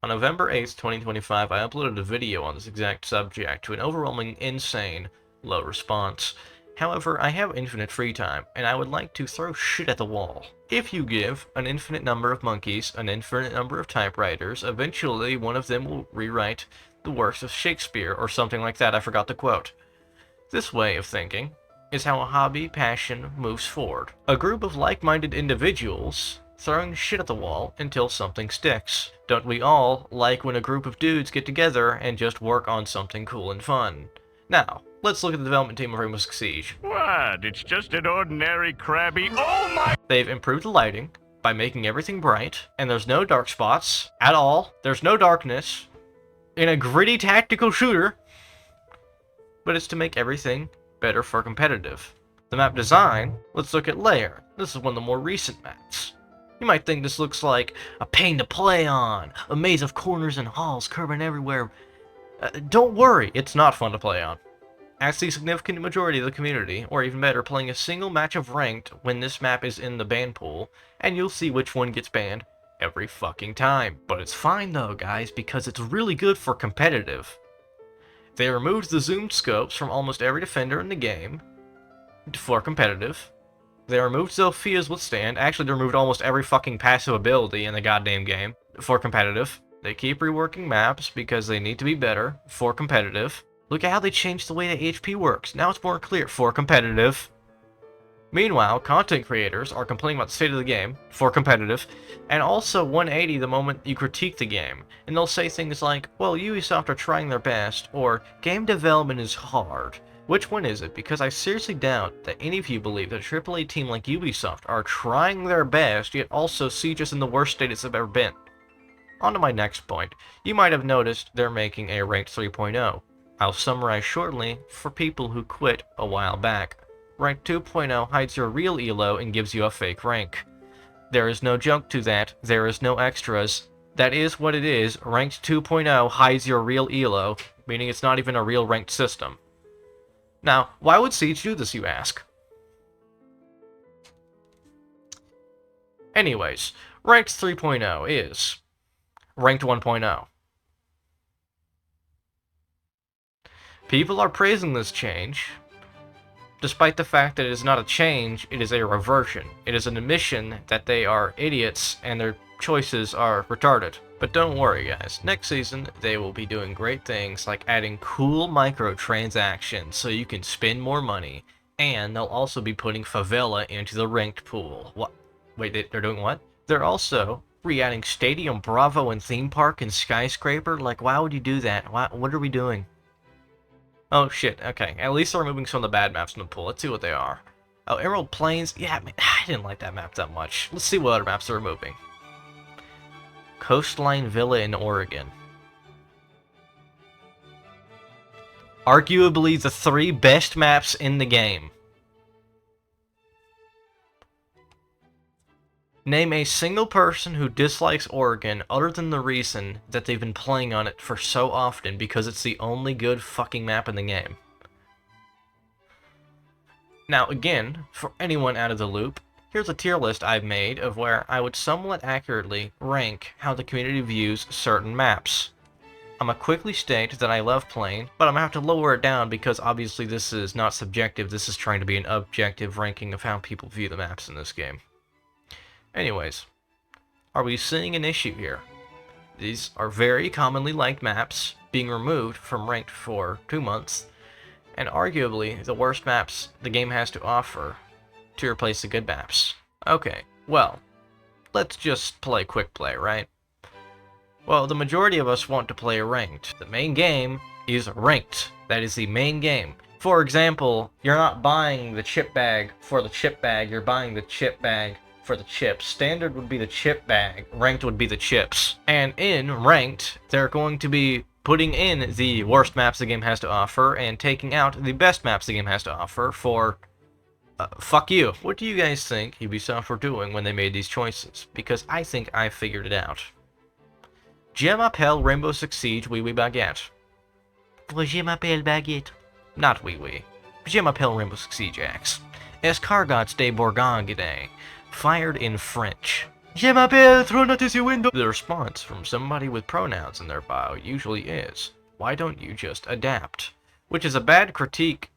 On November 8th, 2025, I uploaded a video on this exact subject to an overwhelming, insane, low response. However, I have infinite free time, and I would like to throw shit at the wall. If you give an infinite number of monkeys an infinite number of typewriters, eventually one of them will rewrite the works of Shakespeare or something like that. I forgot the quote. This way of thinking is how a hobby passion moves forward. A group of like-minded individuals throwing shit at the wall until something sticks. Don't we all like when a group of dudes get together and just work on something cool and fun? Now, let's look at the development team of Rainbow Six Siege. What? It's just an ordinary crabby. Oh my! They've improved the lighting by making everything bright, and there's no dark spots at all. There's no darkness in a gritty tactical shooter, but it's to make everything better for competitive. The map design, let's look at Lair. This is one of the more recent maps. You might think this looks like a pain to play on, a maze of corners and halls curving everywhere. Don't worry, it's not fun to play on. Ask the significant majority of the community, or even better, playing a single match of Ranked when this map is in the ban pool, and you'll see which one gets banned every fucking time. But it's fine though, guys, because it's really good for competitive. They removed the zoomed scopes from almost every defender in the game for competitive. They removed Zophia's withstand. Actually, they removed almost every fucking passive ability in the goddamn game for competitive. They keep reworking maps because they need to be better for competitive. Look at how they changed the way that HP works. Now it's more clear for competitive. Meanwhile, content creators are complaining about the state of the game for competitive, and also 180 the moment you critique the game. And they'll say things like, well, Ubisoft are trying their best, or game development is hard. Which one is it? Because I seriously doubt that any of you believe that a AAA team like Ubisoft are trying their best, yet also Siege is in the worst state it's ever been. On to my next point. You might have noticed they're making a Ranked 3.0. I'll summarize shortly for people who quit a while back. Ranked 2.0 hides your real elo and gives you a fake rank. There is no junk to that, there is no extras. That is what it is. Ranked 2.0 hides your real elo, meaning it's not even a real ranked system. Now, why would Siege do this, you ask? Anyways, Ranked 3.0 is Ranked 1.0. People are praising this change, despite the fact that it is not a change, it is a reversion. It is an admission that they are idiots and their choices are retarded. But don't worry guys, next season they will be doing great things like adding cool microtransactions so you can spend more money, and they'll also be putting Favela into the ranked pool. What? Wait, they're doing what? They're also re-adding Stadium Bravo and Theme Park and Skyscraper? Like, why would you do that? What are we doing? Oh shit, okay, at least they're removing some of the bad maps from the pool. Let's see what they are. Oh, Emerald Plains, yeah, man, I didn't like that map that much. Let's see what other maps they're removing. Coastline Villa in Oregon. Arguably the 3 best maps in the game. Name a single person who dislikes Oregon other than the reason that they've been playing on it for so often because it's the only good fucking map in the game. Now again, for anyone out of the loop, here's a tier list I've made of where I would somewhat accurately rank how the community views certain maps. I'm gonna quickly state that I love playing, but I'm gonna have to lower it down because obviously this is not subjective, this is trying to be an objective ranking of how people view the maps in this game. Anyways, are we seeing an issue here? These are very commonly liked maps being removed from Ranked for 2 months, and arguably the worst maps the game has to offer to replace the good maps. Okay, well, let's just play quick play, right? Well, the majority of us want to play Ranked. The main game is Ranked. That is the main game. For example, you're not buying the chip bag for the chip bag, you're buying the chip bag for the chips. Standard would be the chip bag, Ranked would be the chips. And in Ranked, they're going to be putting in the worst maps the game has to offer and taking out the best maps the game has to offer for fuck you. What do you guys think Ubisoft were doing when they made these choices? Because I think I figured it out. Je m'appelle Rainbow Six Siege, oui oui baguette. Je m'appelle baguette. Not oui oui. Je m'appelle Rainbow Six Siege X. Escargots de Bourgogne. Fired in French. Je m'appelle, throw notice your window. The response from somebody with pronouns in their bio usually is, why don't you just adapt? Which is a bad critique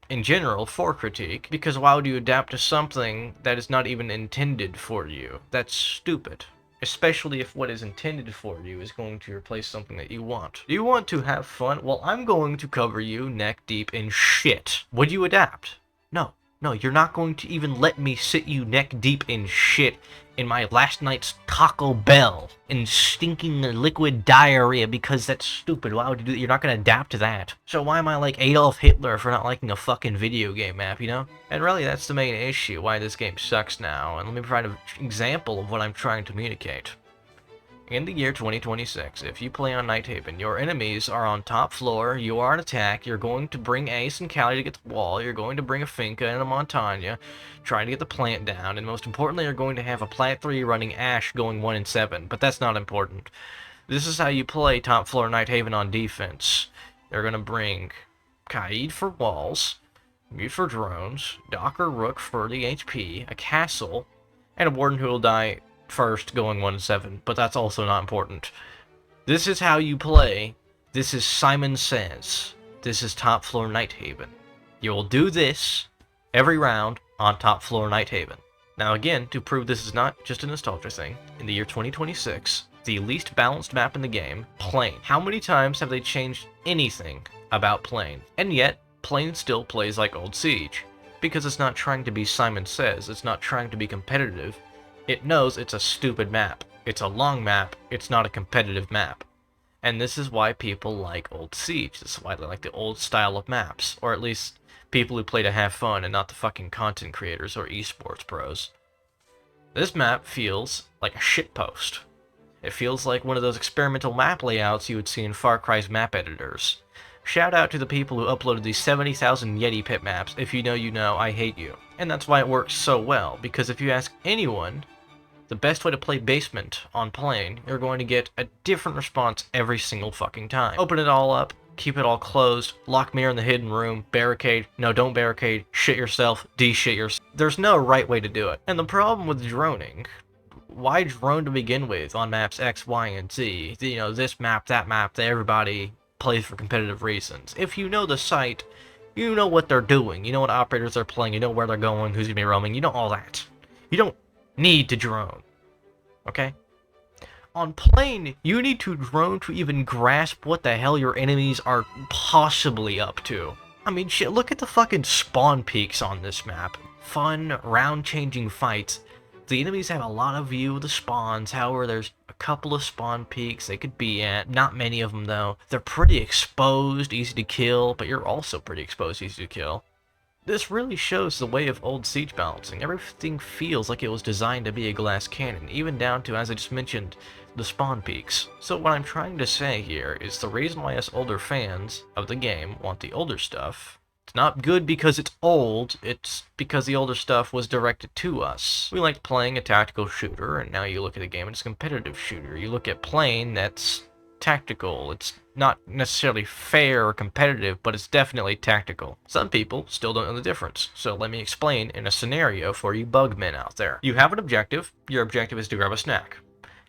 in general for critique, because why would you adapt to something that is not even intended for you? That's stupid. Especially if what is intended for you is going to replace something that you want. Do you want to have fun? Well, I'm going to cover you neck deep in shit. Would you adapt? No. No, you're not going to even let me sit you neck deep in shit in my last night's Taco Bell in stinking liquid diarrhea because that's stupid. Why would you do that? You're not going to adapt to that. So why am I like Adolf Hitler for not liking a fucking video game map, you know? And really, that's the main issue, why this game sucks now. And let me provide an example of what I'm trying to communicate. In the year 2026, if you play on Night Haven, your enemies are on top floor, you are on attack, you're going to bring Ace and Callie to get the wall, you're going to bring a Finka and a Montagna, trying to get the plant down, and most importantly, you're going to have a plant 3 running Ash going 1 and 7, but that's not important. This is how you play top floor Night Haven on defense. They're going to bring Kaid for walls, me for drones, Docker Rook for the HP, a castle, and a Warden who will die first going 1 and 7, but that's also not important. This is how you play. This is Simon Says. This is top floor Night Haven. You will do this every round on top floor Night Haven. Now again, to prove this is not just a nostalgia thing, in the year 2026, the least balanced map in the game, Plane. How many times have they changed anything about Plane? And yet, Plane still plays like old Siege. Because it's not trying to be Simon Says, it's not trying to be competitive. It knows it's a stupid map. It's a long map, it's not a competitive map. And this is why people like old Siege. This is why they like the old style of maps. Or at least people who play to have fun and not the fucking content creators or esports pros. This map feels like a shitpost. It feels like one of those experimental map layouts you would see in Far Cry's map editors. Shout out to the people who uploaded these 70,000 Yeti pit maps. If you know, you know, I hate you. And that's why it works so well, because if you ask anyone the best way to play basement on Plane, you're going to get a different response every single fucking time. Open it all up, keep it all closed, lock mirror in the hidden room, barricade, no don't barricade, shit yourself, de-shit yourself. There's no right way to do it. And the problem with droning, why drone to begin with on maps X, Y, and Z? You know, this map, that everybody plays for competitive reasons. If you know the site, you know what they're doing, you know what operators they're playing, you know where they're going, who's gonna be roaming, you know all that. You don't need to drone, okay? On Plane, you need to drone to even grasp what the hell your enemies are possibly up to. I mean, shit, look at the fucking spawn peaks on this map. Fun, round-changing fights. The enemies have a lot of view of the spawns, however, there's a couple of spawn peaks they could be at. Not many of them, though. They're pretty exposed, easy to kill, but you're also pretty exposed, easy to kill. This really shows the way of old Siege balancing. Everything feels like it was designed to be a glass cannon, even down to, as I just mentioned, the spawn peaks. So what I'm trying to say here is the reason why us older fans of the game want the older stuff, it's not good because it's old, it's because the older stuff was directed to us. We liked playing a tactical shooter, and now you look at a game and it's a competitive shooter. You look at Plane, that's tactical. It's not necessarily fair or competitive, but it's definitely tactical. Some people still don't know the difference, so let me explain in a scenario for you bugmen out there. You have an objective. Your objective is to grab a snack.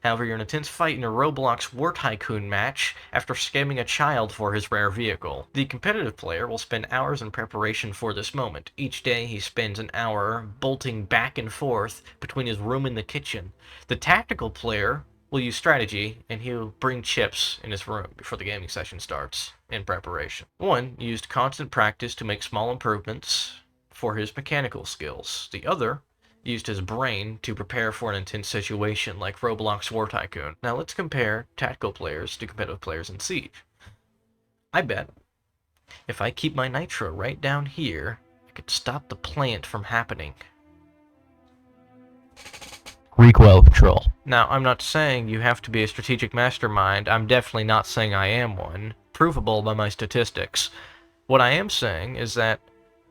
However, you're in a tense fight in a Roblox War Tycoon match after scamming a child for his rare vehicle. The competitive player will spend hours in preparation for this moment. Each day he spends an hour bolting back and forth between his room and the kitchen. The tactical player will use strategy, and he'll bring chips in his room before the gaming session starts in preparation. One used constant practice to make small improvements for his mechanical skills. The other used his brain to prepare for an intense situation like Roblox War Tycoon. Now let's compare tactical players to competitive players in Siege. I bet if I keep my nitro right down here, I could stop the plant from happening. Recoil control. Now, I'm not saying you have to be a strategic mastermind. I'm definitely not saying I am one, provable by my statistics. What I am saying is that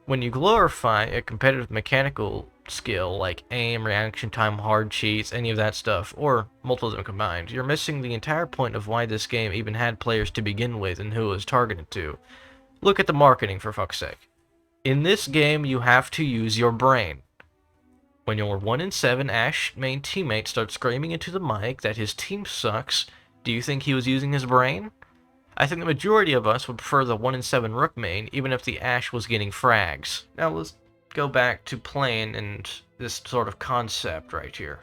when you glorify a competitive mechanical skill like aim, reaction time, hard cheats, any of that stuff, or multiple of them combined, you're missing the entire point of why this game even had players to begin with and who it was targeted to. Look at the marketing, for fuck's sake. In this game, you have to use your brain. When your 1 in 7 Ash main teammate starts screaming into the mic that his team sucks, do you think he was using his brain? I think the majority of us would prefer the 1 in 7 Rook main, even if the Ash was getting frags. Now let's go back to playing and this sort of concept right here.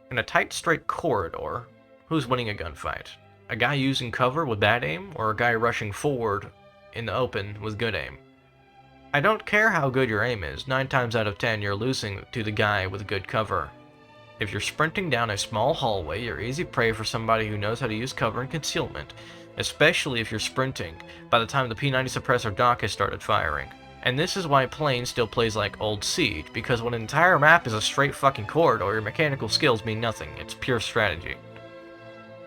In a tight, straight corridor, who's winning a gunfight? A guy using cover with bad aim, or a guy rushing forward in the open with good aim? I don't care how good your aim is, 9 times out of 10 you're losing to the guy with good cover. If you're sprinting down a small hallway, you're easy prey for somebody who knows how to use cover and concealment, especially if you're sprinting by the time the P90 suppressor dock has started firing. And this is why playing still plays like old Siege, because when an entire map is a straight fucking corridor, your mechanical skills mean nothing, it's pure strategy.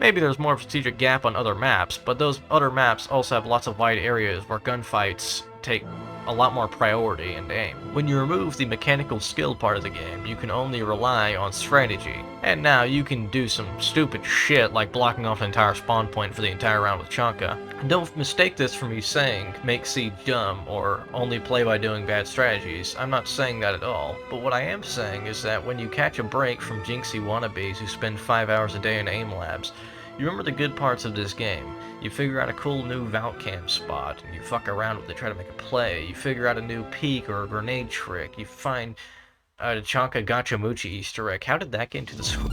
Maybe there's more of a strategic gap on other maps, but those other maps also have lots of wide areas where gunfights take a lot more priority and aim. When you remove the mechanical skill part of the game, you can only rely on strategy. And now you can do some stupid shit like blocking off an entire spawn point for the entire round with Chanka. Don't mistake this for me saying make Siege dumb or only play by doing bad strategies. I'm not saying that at all. But what I am saying is that when you catch a break from jinxie wannabes who spend 5 hours a day in aim labs, you remember the good parts of this game. You figure out a cool new Vault Cam spot, and you fuck around with it, try to make a play. You figure out a new peek or a grenade trick. You find a Chanka Gachamuchi Easter egg. How did that get into the school?